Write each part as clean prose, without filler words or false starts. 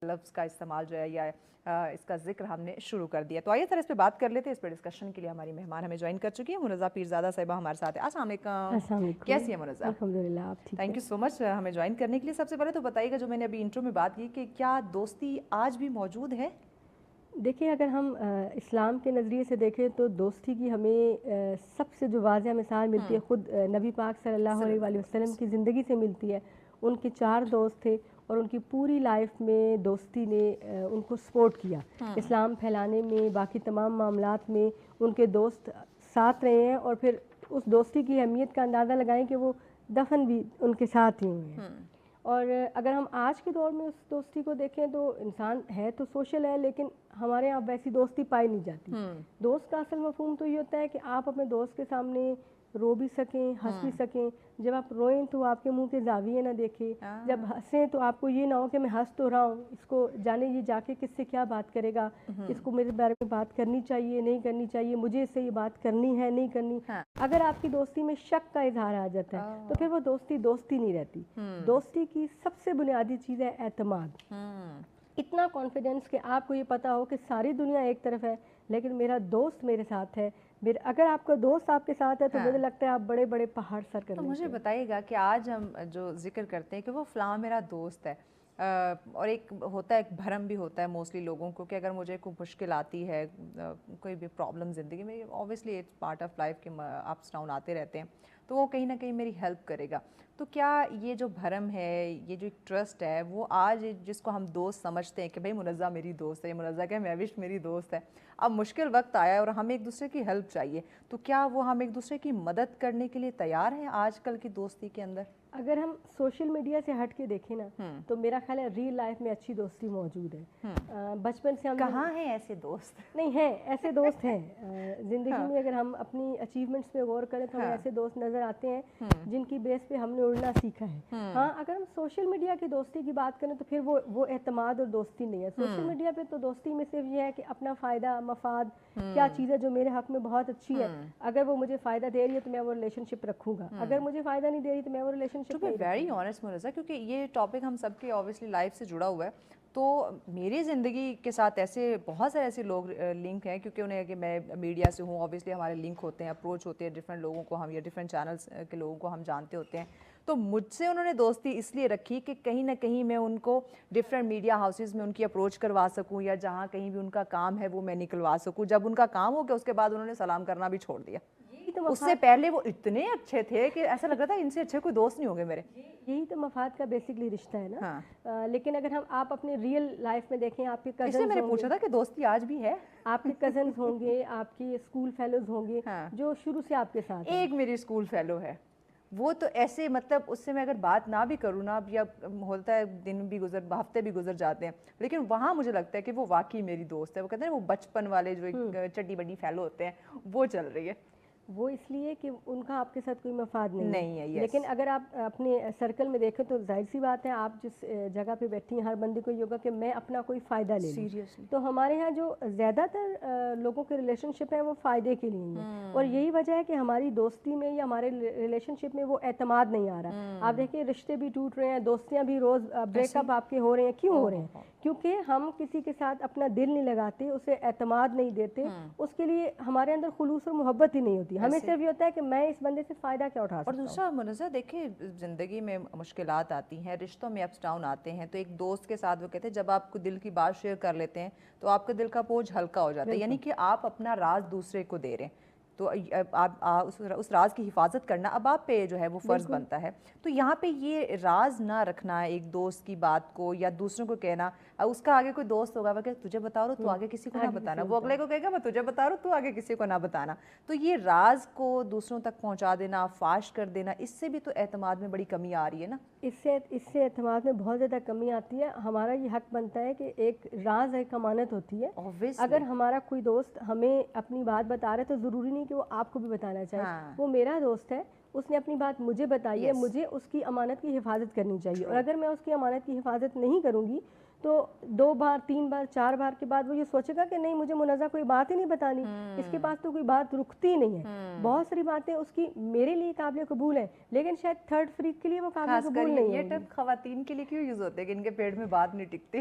لفظ کا استعمال جو ہے یا اس کا ذکر ہم نے شروع کر دیا. تو آئیے سر اس پہ بات کر لیتے ہیں. اس پہ ڈسکشن کے لیے ہماری مہمان ہمیں جوائن کر چکی ہیں. منزہ پیرزادہ صاحبہ ہمارے ساتھ ہیں. السلام علیکم. السلام علیکم. کیسی ہیں منزہ؟ الحمدللہ آپ ٹھیک ہیں. تھینک یو سو مچ ہمیں جوائن کرنے کے لیے. سب سے پہلے تو بتائیے گا جو میں نے ابھی انٹرو میں بات کی کہ کیا دوستی آج بھی موجود ہے؟ دیکھیں اگر ہم اسلام کے نظریے سے دیکھیں تو دوستی کی ہمیں سب سے جو واضح مثال ملتی ہے خود نبی پاک صلی اللہ علیہ وآلہ وسلم کی زندگی سے ملتی ہے. ان کے 4 دوست تھے اور ان کی پوری لائف میں دوستی نے ان کو سپورٹ کیا. اسلام پھیلانے میں باقی تمام معاملات میں ان کے دوست ساتھ رہے ہیں اور پھر اس دوستی کی اہمیت کا اندازہ لگائیں کہ وہ دفن بھی ان کے ساتھ ہی ہوئے ہیں. اور اگر ہم آج کے دور میں اس دوستی کو دیکھیں تو انسان ہے تو سوشل ہے لیکن ہمارے یہاں ویسی دوستی پائی نہیں جاتی. دوست کا اصل مفہوم تو یہ ہوتا ہے کہ آپ اپنے دوست کے سامنے رو بھی سکیں, ہنس بھی سکیں. جب آپ روئیں تو آپ کے منہ کے زاویے نہ دیکھیں, جب ہنسیں تو آپ کو یہ نہ ہو کہ میں ہنس تو رہا ہوں, اس کو جانے یہ جا کے کس سے کیا بات کرے گا, اس کو میرے بارے میں بات کرنی چاہیے نہیں کرنی چاہیے, مجھے اس سے یہ بات کرنی ہے نہیں کرنی. اگر آپ کی دوستی میں شک کا اظہار آ جاتا ہے تو پھر وہ دوستی نہیں رہتی. دوستی کی سب سے بنیادی چیز ہے اعتماد. اتنا کانفیڈنس کہ آپ کو یہ پتا ہو کہ ساری دنیا ایک طرف ہے لیکن میرا دوست میرے ساتھ ہے. اگر آپ کا دوست آپ کے ساتھ ہے تو مجھے لگتا ہے آپ بڑے بڑے پہاڑ سر کر لیتے ہیں. تو مجھے بتائیے گا کہ آج ہم جو ذکر کرتے ہیں کہ وہ فلاں میرا دوست ہے, اور ایک ہوتا ہے ایک بھرم بھی ہوتا ہے موسٹلی لوگوں کو کہ اگر مجھے کوئی مشکل آتی ہے, کوئی بھی پرابلم زندگی میں, obviously it's part of life کے اپس ڈاؤن آتے رہتے ہیں, تو وہ کہیں نہ کہیں میری ہیلپ کرے گا. تو کیا یہ جو بھرم ہے, یہ جو ایک ٹرسٹ ہے, وہ آج جس کو ہم دوست سمجھتے ہیں کہ بھائی منزہ میری دوست ہے, منزہ کہ مہوش میری دوست ہے, اب مشکل وقت آیا ہے اور ہمیں ایک دوسرے کی ہیلپ چاہیے, تو کیا وہ ہم ایک دوسرے کی مدد کرنے کے لیے تیار ہیں آج کل کی دوستی کے اندر؟ اگر ہم سوشل میڈیا سے ہٹ کے دیکھیں نا تو میرا خیال ہے ریل لائف میں اچھی دوستی موجود ہے. بچپن سے ہم کہاں ہیں ایسے دوست؟ نہیں ہیں, ایسے دوست ہیں زندگی میں. اگر ہم اپنی اچیومنٹس پہ غور کریں تو ہمیں ایسے دوست نظر آتے ہیں جن کی بیس پہ ہم نے اڑنا سیکھا ہے. ہاں اگر ہم سوشل میڈیا کی دوستی کی بات کریں تو پھر وہ اعتماد اور دوستی نہیں ہے. سوشل میڈیا پہ تو دوستی میں صرف یہ ہے کہ اپنا فائدہ مفاد کیا چیز ہے جو میرے حق میں بہت اچھی ہے, اگر وہ مجھے فائدہ دے رہی ہے تو میں وہ ریلیشن شپ رکھوں گا, اگر مجھے فائدہ نہیں دے رہی تو میں وہ ریلیشن شپ نہیں. ویری آنیسٹ منزہ, کیونکہ یہ ٹاپک ہم سب کے اوبیسلی لائف سے جڑا ہوا ہے. تو میری زندگی کے ساتھ ایسے بہت سارے ایسے لوگ لنک ہیں, کیونکہ انہیں کہ میں میڈیا سے ہوں, اوبیسلی ہمارے لنک ہوتے ہیں, اپروچ ہوتے ہیں ڈفرینٹ لوگوں کو ہم, یا ڈفرینٹ چینلس کے لوگوں کو ہم جانتے ہوتے ہیں. تو مجھ سے انہوں نے دوستی اس لیے رکھی کہ کہیں نہ کہیں میں ان کو ڈفرینٹ میڈیا ہاؤسز میں ان کی اپروچ کروا سکوں, یا جہاں کہیں بھی ان کا کام ہے وہ میں نکلوا سکوں. جب ان کا کام ہو گیا اس کے بعد انہوں نے سلام کرنا بھی چھوڑ دیا. اس سے پہلے وہ اتنے اچھے تھے کہ ایسا لگ رہا تھا ان سے اچھے کوئی دوست نہیں ہوں گے میرے. یہی تو مفاد کا بیسکلی رشتہ ہے نا. لیکن اگر آپ اپنے ریئل لائف میں دیکھیں, آپ کے کزنز, میں نے پوچھا تھا کہ دوستی آج بھی ہے, آپ کے کزنز ہوں گے, آپ کے اسکول فیلوز ہوں گے جو شروع سے آپ کے ساتھ. ایک میری اسکول فیلو ہے, وہ تو ایسے مطلب اس سے میں اگر بات نہ بھی کروں نا, اب یا ہوتا ہے دن بھی ہفتے بھی گزر جاتے ہیں, لیکن وہاں مجھے لگتا ہے کہ وہ واقعی میری دوست ہے. وہ کہتے ہیں وہ بچپن والے جو ایک چڈی بڈی فیلو ہوتے ہیں وہ چل رہی ہے. وہ اس لیے کہ ان کا آپ کے ساتھ کوئی مفاد نہیں ہے. لیکن اگر آپ اپنے سرکل میں دیکھیں تو ظاہر سی بات ہے, آپ جس جگہ پہ بیٹھی ہیں ہر بندے کو یہ ہوگا کہ میں اپنا کوئی فائدہ لے لوں. تو ہمارے ہاں جو زیادہ تر لوگوں کے ریلیشن شپ ہیں وہ فائدے کے لیے ہیں, اور یہی وجہ ہے کہ ہماری دوستی میں یا ہمارے ریلیشن شپ میں وہ اعتماد نہیں آ رہا. آپ دیکھیں رشتے بھی ٹوٹ رہے ہیں, دوستیاں بھی روز بریک اپ آپ کے ہو رہے ہیں. کیوں ہو رہے ہیں؟ کیونکہ ہم کسی کے ساتھ اپنا دل نہیں لگاتے, اسے اعتماد نہیں دیتے, اس کے لیے ہمارے اندر خلوص اور محبت ہی نہیں ہوتی. ہمیں صرف یہ ہوتا ہے کہ میں اس بندے سے فائدہ کیا اٹھا سکتا ہوں. اور دوسرا منزہ دیکھیں, زندگی میں مشکلات آتی ہیں, رشتوں میں اپس ڈاؤن آتے ہیں, تو ایک دوست کے ساتھ وہ کہتے ہیں جب آپ کو دل کی بات شیئر کر لیتے ہیں تو آپ کا دل کا بوجھ ہلکا ہو جاتا ہے. یعنی کہ آپ اپنا راز دوسرے کو دے رہے ہیں, تو آپ اس راز کی حفاظت کرنا اب آپ پہ جو ہے وہ فرض بنتا ہے. تو یہاں پہ یہ راز نہ رکھنا ایک دوست کی بات کو, یا دوسروں کو کہنا, اس کا آگے کوئی دوست ہوگا وہ کہ تجھے بتا رہا ہوں تو آگے کسی کو نہ بتانا, وہ اگلے کو کہے گا میں تجھے بتا رہا ہوں تو آگے کسی کو نہ بتانا. تو یہ راز کو دوسروں تک پہنچا دینا, فاش کر دینا, اس سے بھی تو اعتماد میں بڑی کمی آ رہی ہے نا. اس سے اعتماد میں بہت زیادہ کمی آتی ہے. ہمارا یہ حق بنتا ہے کہ ایک راز ایک امانت ہوتی ہے. اگر ہمارا کوئی دوست ہمیں اپنی بات بتا رہا ہے تو ضروری نہیں کہ وہ آپ کو بھی بتانا چاہے. وہ میرا دوست ہے, اس نے اپنی بات مجھے بتائی ہے, مجھے اس کی امانت کی حفاظت کرنی چاہیے. اور اگر میں اس کی امانت کی حفاظت نہیں کروں گی تو 2 بار 3 بار 4 بار کے بعد وہ یہ سوچے گا کہ نہیں مجھے منزہ کوئی بات ہی نہیں بتانی, اس کے پاس تو کوئی بات رکتی نہیں ہے. بہت ساری باتیں اس کی میرے لیے قابل قبول ہیں لیکن شاید تھرڈ فریق کے لیے وہ قابل قبول نہیں ہے. یہ ٹپ خواتین کے لیے کیوں یوز ہوتے ہیں کہ ان کے پیٹ میں بات نہیں ٹکتی؟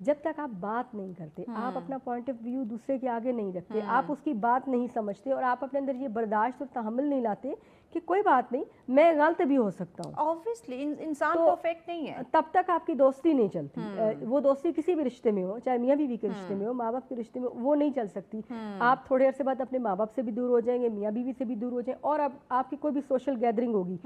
جب تک آپ بات نہیں کرتے، آپ اپنا پوائنٹ آف ویو دوسرے کے آگے نہیں رکھتے، آپ اس کی بات نہیں سمجھتے اور آپ اپنے اندر یہ برداشت اور تحمل نہیں لاتے کہ کوئی بات نہیں، میں غلط بھی ہو سکتا ہوں، obviously انسان تو پرفیکٹ نہیں ہے. تب تک آپ کی دوستی نہیں چلتی. وہ دوستی کسی بھی رشتے میں ہو، چاہے میاں بیوی کے رشتے میں ہو، ماں باپ کے رشتے میں ہو، وہ نہیں چل سکتی. آپ تھوڑے عرصے بعد اپنے ماں باپ سے بھی دور ہو جائیں گے، میاں بیوی سے بھی دور ہو جائیں، اور اب آپ کی کوئی بھی سوشل گیدرنگ ہوگی،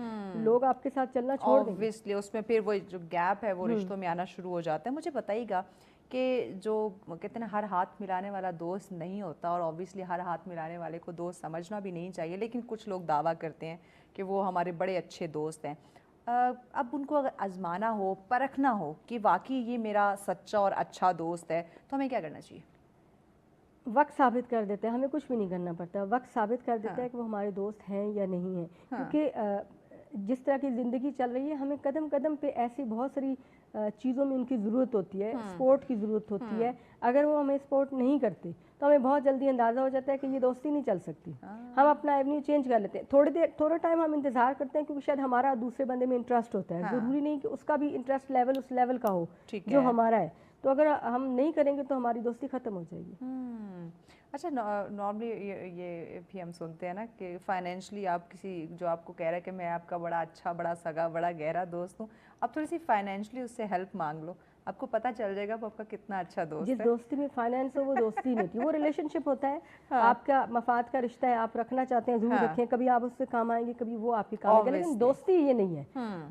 لوگ آپ کے ساتھ چلنا چھوڑ دیں گے. obviously اس میں پھر وہ جو گیپ ہے وہ رشتوں میں آنا شروع ہو جاتا ہے. مجھے بتائیے گا کہ جو کہتے ہیں ہر ہاتھ ملانے والا دوست نہیں ہوتا، اور obviously ہر ہاتھ ملانے والے کو دوست سمجھنا بھی نہیں چاہیے، لیکن کچھ لوگ دعویٰ کرتے ہیں کہ وہ ہمارے بڑے اچھے دوست ہیں. اب ان کو اگر آزمانا ہو، پرکھنا ہو کہ واقعی یہ میرا سچا اور اچھا دوست ہے، تو ہمیں کیا کرنا چاہیے؟ وقت ثابت کر دیتا ہے، ہمیں کچھ بھی نہیں کرنا پڑتا. وقت ثابت کر دیتا ہے کہ وہ ہمارے دوست ہیں یا نہیں ہیں. کیونکہ جس طرح کی زندگی چل رہی ہے، ہمیں قدم قدم پہ ایسی بہت ساری چیزوں میں ان کی ضرورت ہوتی ہے، سپورٹ کی ضرورت ہوتی ہے. اگر وہ ہمیں سپورٹ نہیں کرتے تو ہمیں بہت جلدی اندازہ ہو جاتا ہے کہ یہ دوستی نہیں چل سکتی. ہم اپنا ایونیو چینج کر لیتے ہیں. تھوڑا ٹائم ہم انتظار کرتے ہیں کیونکہ شاید ہمارا دوسرے بندے میں انٹرسٹ ہوتا ہے. ضروری نہیں کہ اس کا بھی انٹرسٹ لیول اس لیول کا ہو جو ہمارا ہے. تو اگر ہم نہیں کریں گے تو ہماری دوستی ختم ہو جائے گی. اچھا، نارملی یہ بھی ہم سنتے ہیں نا کہ فائنینشلی آپ کسی جو آپ کو کہہ رہا ہے کہ میں آپ کا بڑا اچھا، بڑا سگا، بڑا گہرا دوست ہوں، آپ تھوڑی سی فائنینشلی اس سے ہیلپ مانگ لو، آپ کو پتہ چل جائے گا وہ آپ کا کتنا اچھا دوست ہے. جس دوستی میں فائنینس ہو وہ دوستی نہیں ہوتی، وہ ریلیشن شپ ہوتا ہے. آپ کا مفاد کا رشتہ ہے، آپ رکھنا چاہتے ہیں ضرور رکھیں. کبھی آپ اس سے کام آئیں گے، کبھی وہ آپ کے کام آئیں گے، لیکن دوستی یہ نہیں ہے.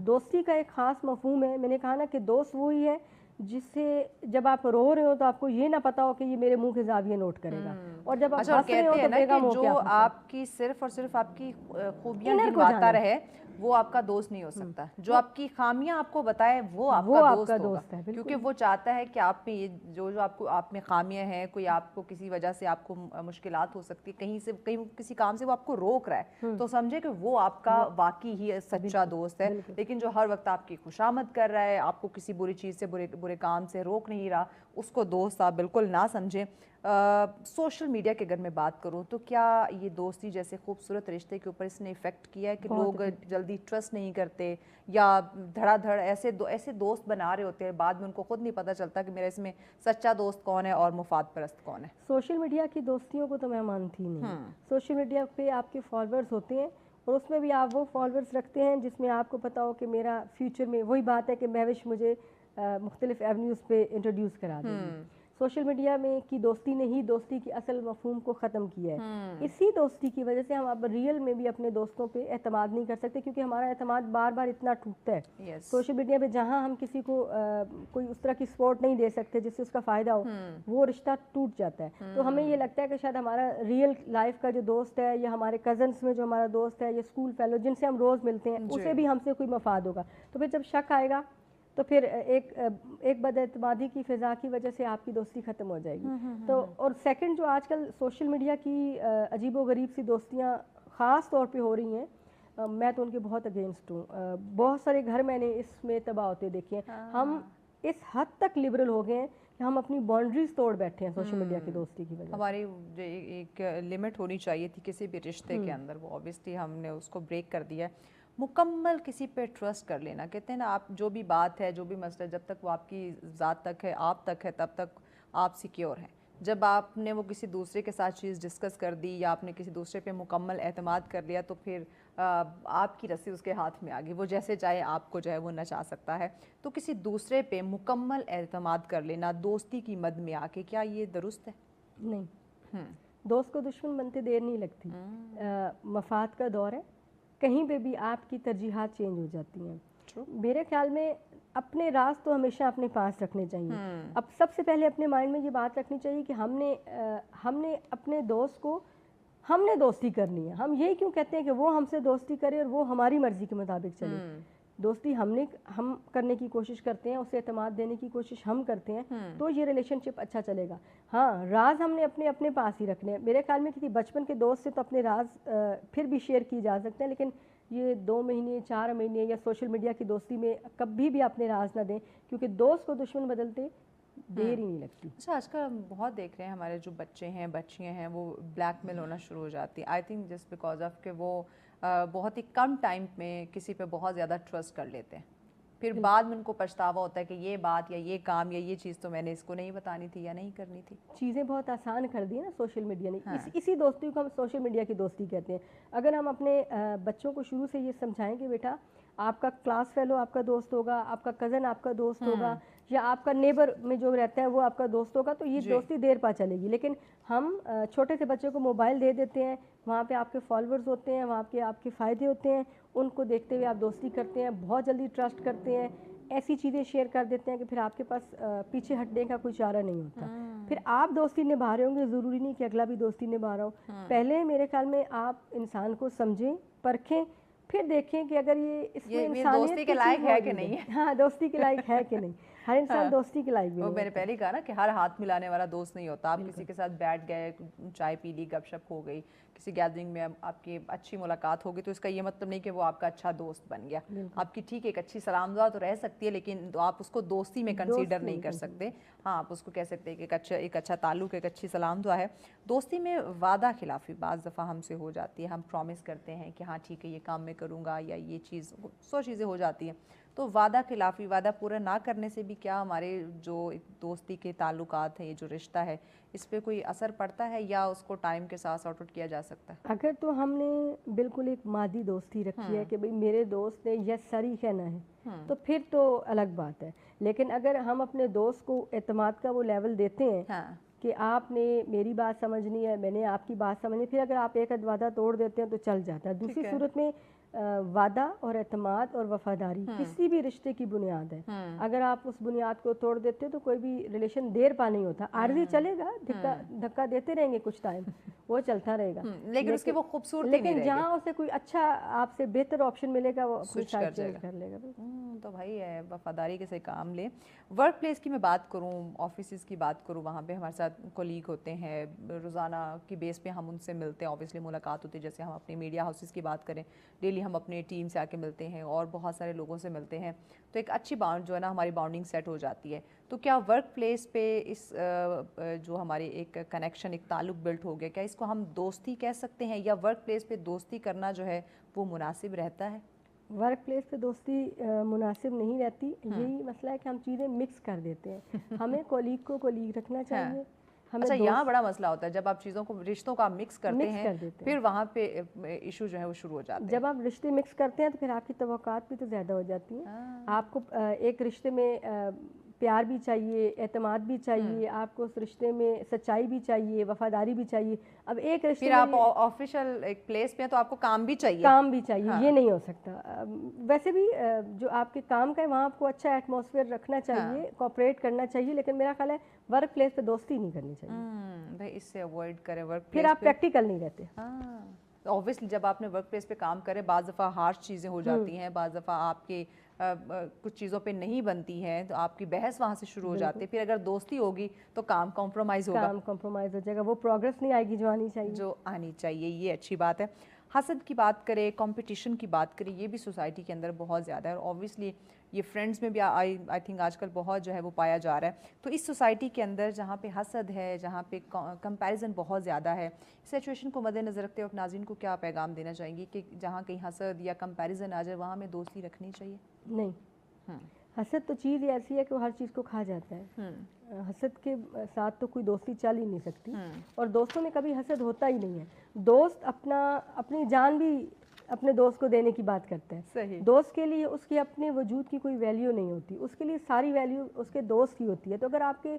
دوستی کا ایک خاص مفہوم ہے. میں نے کہا نا کہ دوست وہی ہے جس سے جب آپ رو رہے ہو تو آپ کو یہ نہ پتا ہو کہ یہ میرے منہ کے زاویے نوٹ کرے گا، اور جب آپ ہنس رہے ہو تو بے غم ہو کے جو آپ آپ کی صرف اور صرف آپ کی خوبیاں انر کو گنواتا جانے رہے وہ آپ کا دوست نہیں ہو سکتا. جو آپ کی خامیاں آپ کو بتائے وہ آپ کا دوست ہوگا، کیونکہ وہ چاہتا ہے کہ آپ میں یہ جو آپ میں خامیاں ہیں، کوئی آپ کو کسی وجہ سے آپ کو مشکلات ہو سکتی، کہیں کسی کام سے وہ آپ کو روک رہا ہے، تو سمجھے کہ وہ آپ کا واقعی ہی سچا دوست ہے. لیکن جو ہر وقت آپ کی خوشامد کر رہا ہے، آپ کو کسی بری چیز سے، برے کام سے روک نہیں رہا، اس کو دوست آپ بالکل نہ سمجھیں. سوشل میڈیا کے اگر میں بات کروں تو کیا یہ دوستی جیسے خوبصورت رشتے کے اوپر اس نے ایفیکٹ کیا ہے کہ لوگ جلدی ٹرسٹ نہیں کرتے، یا دھڑا دھڑ ایسے دوست بنا رہے ہوتے ہیں، بعد میں ان کو خود نہیں پتہ چلتا کہ میرا اس میں سچا دوست کون ہے اور مفاد پرست کون ہے؟ سوشل میڈیا کی دوستیوں کو تو میں مانتی نہیں. سوشل میڈیا پہ آپ کے فالوورز ہوتے ہیں، اور اس میں بھی آپ وہ فالوورز رکھتے ہیں جس میں آپ کو پتا ہو کہ میرا فیوچر میں وہی بات ہے کہ مہوش مجھے مختلف ایونیوز پہ انٹروڈیوس کرا دے گی. سوشل میڈیا میں کی دوستی نے ہی دوستی کی اصل مفہوم کو ختم کیا ہے. اسی دوستی کی وجہ سے ہم اب ریئل میں بھی اپنے دوستوں پہ اعتماد نہیں کر سکتے، کیونکہ ہمارا اعتماد بار بار اتنا ٹوٹتا ہے. سوشل میڈیا پہ جہاں ہم کسی کو کوئی اس طرح کی سپورٹ نہیں دے سکتے جس سے اس کا فائدہ ہو، وہ رشتہ ٹوٹ جاتا ہے. تو ہمیں یہ لگتا ہے کہ شاید ہمارا ریئل لائف کا جو دوست ہے، یا ہمارے کزنس میں جو ہمارا دوست ہے، یا اسکول فیلو جن سے ہم روز ملتے ہیں، اسے بھی ہم سے کوئی مفاد ہوگا. تو پھر جب شک آئے گا تو پھر ایک بد اعتمادی کی فضا کی وجہ سے آپ کی دوستی ختم ہو جائے گی. تو اور سیکنڈ، جو آج کل سوشل میڈیا کی عجیب و غریب سی دوستیاں خاص طور پہ ہو رہی ہیں، میں تو ان کے بہت اگینسٹ ہوں. بہت سارے گھر میں نے اس میں تباہ ہوتے دیکھے ہیں. ہم اس حد تک لبرل ہو گئے ہیں کہ ہم اپنی باؤنڈریز توڑ بیٹھے ہیں سوشل میڈیا کی دوستی کی وجہ سے. ہماری ایک لمٹ ہونی چاہیے تھی کسی بھی رشتے کے اندر، وہ اوبیسلی ہم نے اس کو بریک کر دیا ہے. مکمل کسی پہ ٹرسٹ کر لینا، کہتے ہیں نا آپ جو بھی بات ہے، جو بھی مسئلہ، جب تک وہ آپ کی ذات تک ہے، آپ تک ہے، تب تک آپ سیکیور ہیں. جب آپ نے وہ کسی دوسرے کے ساتھ چیز ڈسکس کر دی، یا آپ نے کسی دوسرے پہ مکمل اعتماد کر لیا، تو پھر آپ کی رسی اس کے ہاتھ میں آ گئی، وہ جیسے چاہے آپ کو جو ہے وہ نچا سکتا ہے. تو کسی دوسرے پہ مکمل اعتماد کر لینا دوستی کی مد میں آ کے، کیا یہ درست ہے؟ نہیں. دوست کو دشمن بنتے دیر نہیں لگتی. مفاد کا دور ہے، کہیں پہ بھی آپ کی ترجیحات چینج ہو جاتی ہیں. میرے خیال میں اپنے راز تو ہمیشہ اپنے پاس رکھنے چاہیے. اب سب سے پہلے اپنے مائنڈ میں یہ بات رکھنی چاہیے کہ ہم نے اپنے دوست کو، ہم نے دوستی کرنی ہے. ہم یہی کیوں کہتے ہیں کہ وہ ہم سے دوستی کرے اور وہ ہماری مرضی کے مطابق چلے. دوستی ہم کرنے کی کوشش کرتے ہیں، اسے اعتماد دینے کی کوشش ہم کرتے ہیں، تو یہ ریلیشن شپ اچھا چلے گا. ہاں، راز ہم نے اپنے پاس ہی رکھنے ہیں. میرے خیال میں کسی بچپن کے دوست سے تو اپنے راز پھر بھی شیئر کی جا سکتے ہیں، لیکن یہ 2 مہینے 4 مہینے یا سوشل میڈیا کی دوستی میں کبھی بھی اپنے راز نہ دیں، کیونکہ دوست کو دشمن بدلتے دیر ہی نہیں لگتی. اچھا، آج کل ہم بہت دیکھ رہے ہیں ہمارے جو بچے ہیں، بچیاں ہیں، وہ بلیک میل ہونا شروع ہو جاتی ہیں. I think just because of کہ وہ بہت ہی کم ٹائم میں کسی پہ بہت زیادہ ٹرسٹ کر لیتے ہیں. پھر بعد میں ان کو پچھتاوا ہوتا ہے کہ یہ بات یا یہ کام یا یہ چیز تو میں نے اس کو نہیں بتانی تھی یا نہیں کرنی تھی. چیزیں بہت آسان کر دی نا سوشل میڈیا نے. اسی دوستی کو ہم سوشل میڈیا کی دوستی کہتے ہیں. اگر ہم اپنے بچوں کو شروع سے یہ سمجھائیں کہ بیٹا آپ کا کلاس فیلو آپ کا دوست ہوگا, آپ کا کزن آپ کا دوست ہوگا, یا آپ کا نیبر میں جو رہتا ہے وہ آپ کا دوست ہوگا, تو یہ دوستی دیر پا چلے گی. لیکن ہم چھوٹے سے بچوں کو موبائل دے دیتے ہیں, وہاں پہ آپ کے فالوورز ہوتے ہیں, وہاں پہ آپ کے فائدے ہوتے ہیں, ان کو دیکھتے ہوئے آپ دوستی کرتے ہیں, بہت جلدی ٹرسٹ کرتے ہیں, ایسی چیزیں شیئر کر دیتے ہیں کہ پھر آپ کے پاس پیچھے ہٹنے کا کوئی چارہ نہیں ہوتا. پھر آپ دوستی نبھا رہے ہوں گے, ضروری نہیں کہ اگلا بھی دوستی نبھا رہا ہو. پہلے میرے خیال میں آپ انسان کو سمجھیں, پرکھیں, پھر دیکھیں کہ اگر یہ اس میں دوستی کے لائق ہے کہ نہیں ہے. ہاں, دوستی کے لائق ہے کہ نہیں. ہر انسان دوستی کے لائق بھی نہیں. میں نے پہلے کہا نا کہ ہر ہاتھ ملانے والا دوست نہیں ہوتا. آپ کسی کے ساتھ بیٹھ گئے, چائے پی لی, گپ شپ ہو گئی, کسی گیدرنگ میں آپ کی اچھی ملاقات ہوگی, تو اس کا یہ مطلب نہیں کہ وہ آپ کا اچھا دوست بن گیا. آپ کی ٹھیک ایک اچھی سلام دعا تو رہ سکتی ہے, لیکن آپ اس کو دوستی میں کنسیڈر نہیں کر سکتے. ہاں, آپ اس کو کہہ سکتے ہیں کہ ایک اچھا تعلق, ایک اچھی سلام دعا ہے. دوستی میں وعدہ خلافی بعض دفعہ ہم سے ہو جاتی ہے. ہم پرومس کرتے ہیں کہ ہاں ٹھیک ہے یہ کام میں کروں گا, یا یہ چیز 100 چیزیں ہو جاتی ہیں. تو وعدہ خلافی, وعدہ پورا نہ کرنے سے بھی کیا ہمارے جو دوستی کے تعلقات ہیں, یہ جو رشتہ ہے, اس پہ کوئی اثر پڑتا ہے, یا اس کو ٹائم کے ساتھ سارٹ آؤٹ کیا جا سکتا ہے؟ اگر تو ہم نے بالکل ایک مادی دوستی رکھی ہے کہ بھئی میرے دوست نے یس سر ہی کہنا ہے, تو پھر تو الگ بات ہے. لیکن اگر ہم اپنے دوست کو اعتماد کا وہ لیول دیتے ہیں کہ آپ نے میری بات سمجھنی ہے, میں نے آپ کی بات سمجھنی, پھر اگر آپ ایک وعدہ توڑ دیتے ہیں تو چل جاتا ہے. دوسری صورت میں وعدہ اور اعتماد اور وفاداری کسی بھی رشتے کی بنیاد ہے. اگر آپ اس بنیاد کو توڑ دیتے تو کوئی بھی ریلیشن دیر پا نہیں ہوتا. عارضی چلے گا, دھکا دیتے رہیں گے کچھ ٹائم, وہ چلتا رہے گا, لیکن اس کی وہ خوبصورتی نہیں رہے گی. لیکن جہاں اسے کوئی اچھا آپ سے بہتر آپشن ملے گا وہ اپنی سائڈ چینج کر لے گا. تو بھائی ہے, وفاداری کے سے کام لیں. ورک پلیس کی میں بات کروں, آفیسز کی بات کروں, وہاں پہ ہمارے ساتھ کولیگ ہوتے ہیں, روزانہ کی بیس پہ ہم ان سے ملتے ہیں, آبویسلی ملاقات ہوتی ہے. جیسے ہم اپنے میڈیا ہاؤسز کی بات کریں, ڈیلی ہم اپنے ٹیم سے آ کے ملتے ہیں اور بہت سارے لوگوں سے ملتے ہیں, تو ایک اچھی جو ہے نا ہماری باؤنڈنگ سیٹ ہو جاتی ہے. تو کیا ورک پلیس پہ اس جو ہماری ایک کنیکشن, ایک تعلق بلٹ ہو گیا, کیا اس کو ہم دوستی کہہ سکتے ہیں, یا ورک پلیس پہ دوستی کرنا جو ہے وہ مناسب رہتا ہے؟ ورک پلیس پہ دوستی مناسب نہیں رہتی. یہی مسئلہ ہے کہ ہم چیزیں مکس کر دیتے ہیں. ہمیں کولیگ کو کولیگ رکھنا چاہیے. اچھا, یہاں بڑا مسئلہ ہوتا ہے جب آپ چیزوں کو, رشتوں کا مکس کرتے ہیں, پھر وہاں پہ ایشو جو ہے وہ شروع ہو جاتے ہیں. جب آپ رشتے مکس کرتے ہیں تو پھر آپ کی توقعات بھی تو زیادہ ہو جاتی ہیں. آپ کو ایک رشتے میں پیار بھی چاہیے, اعتماد بھی چاہیے, آپ کو اس رشتے میں سچائی بھی چاہیے, وفاداری بھی چاہیے. اب ایک رشتے پھر آپ آفیشیل ایک پلیس پہ ہیں تو آپ کو کام بھی چاہیے. کام بھی چاہیے, یہ نہیں ہو سکتا. ویسے بھی جو آپ کے کام کا ہے وہاں آپ کو اچھا ایٹماسفیئر رکھنا چاہیے, کوآپریٹ کرنا چاہیے, لیکن میرا خیال ہے ورک پلیس پہ دوستی نہیں کرنی چاہیے. بھائی اس سے اوائڈ کریں ورک پلیس پھر آپ پریکٹیکل نہیں رہتے. اوبویسلی جب آپ نے ورک پلیس پہ کام کرے, بعض دفعہ ہارش چیزیں ہو جاتی ہیں, بعض دفعہ آپ کے کچھ چیزوں پہ نہیں بنتی ہیں, تو آپ کی بحث وہاں سے شروع ہو جاتی ہے. پھر اگر دوستی ہوگی تو کام کمپرومائز ہوگا, کام کمپرومائز ہو جائے گا, وہ پروگرس نہیں آئے گی جو آنی چاہیے. یہ اچھی بات ہے. حسد کی بات کریں, کمپٹیشن کی بات کریں, یہ بھی سوسائٹی کے اندر بہت زیادہ ہے, اور اوبویسلی یہ فرینڈز میں بھی آئی تھنک آج کل بہت جو ہے وہ پایا جا رہا ہے. تو اس سوسائٹی کے اندر جہاں پہ حسد ہے, جہاں پہ کمپیریزن بہت زیادہ ہے, سچویشن کو مد نظر رکھتے ہوئے ناظرین کو کیا پیغام دینا چاہیں گی کہ جہاں کہیں حسد یا کمپیریزن آ جائے وہاں میں دوستی رکھنی چاہیے؟ نہیں, حسد تو چیز ایسی ہے کہ وہ ہر چیز کو کھا جاتا ہے. حسد کے ساتھ تو کوئی دوستی چل ہی نہیں سکتی, اور دوستوں میں کبھی حسد ہوتا ہی نہیں ہے. دوست اپنی جان بھی اپنے دوست کو دینے کی بات کرتا ہے. دوست کے لیے اس کے اپنے وجود کی کوئی ویلیو نہیں ہوتی, اس کے لیے ساری ویلیو اس کے دوست کی ہوتی ہے. تو اگر آپ کے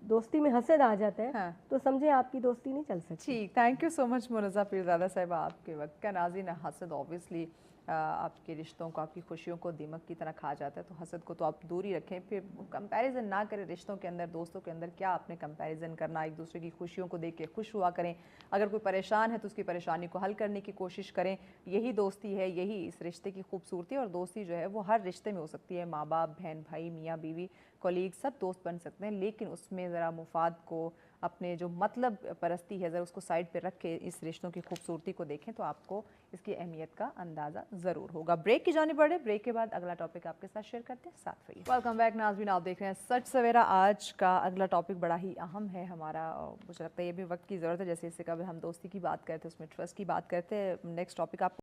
دوستی میں حسد آ جاتا ہے تو سمجھیں آپ کی دوستی نہیں چل سکتی. ٹھیک, تھینک یو سو مچ مرزا پیرزادہ صاحبہ آپ کے وقت کا. ناظرین, حسد اوبویسلی آپ کے رشتوں کو, آپ کی خوشیوں کو دیمک کی طرح کھا جاتا ہے, تو حسد کو تو آپ دور ہی رکھیں. پھر کمپیریزن نہ کریں رشتوں کے اندر, دوستوں کے اندر. کیا آپ نے کمپیریزن کرنا, ایک دوسرے کی خوشیوں کو دیکھ کے خوش ہوا کریں. اگر کوئی پریشان ہے تو اس کی پریشانی کو حل کرنے کی کوشش کریں. یہی دوستی ہے, یہی اس رشتے کی خوبصورتی. اور دوستی جو ہے وہ ہر رشتے میں ہو سکتی ہے, ماں باپ, بہن بھائی, میاں بیوی, کولیگ, سب دوست بن سکتے ہیں. لیکن اس میں ذرا مفاد کو, اپنے جو مطلب پرستی ہے, ذرا اس کو سائڈ پہ رکھ کے اس رشتوں کی خوبصورتی کو دیکھیں تو آپ کو اس کی اہمیت کا اندازہ ضرور ہوگا. بریک کی جانب بڑھے, بریک کے بعد اگلا ٹاپک آپ کے ساتھ شیئر کرتے ہیں, ساتھ رہیے. ویلکم بیک ناظرین, آپ دیکھ رہے ہیں سچ سویرا. آج کا اگلا ٹاپک بڑا ہی اہم ہے ہمارا, مجھے لگتا ہے یہ بھی وقت کی ضرورت ہے. جیسے اس سے قبل ہم دوستی کی بات کرتے, اس میں ٹرسٹ کی بات کرتے ہیں. نیکسٹ ٹاپک آپ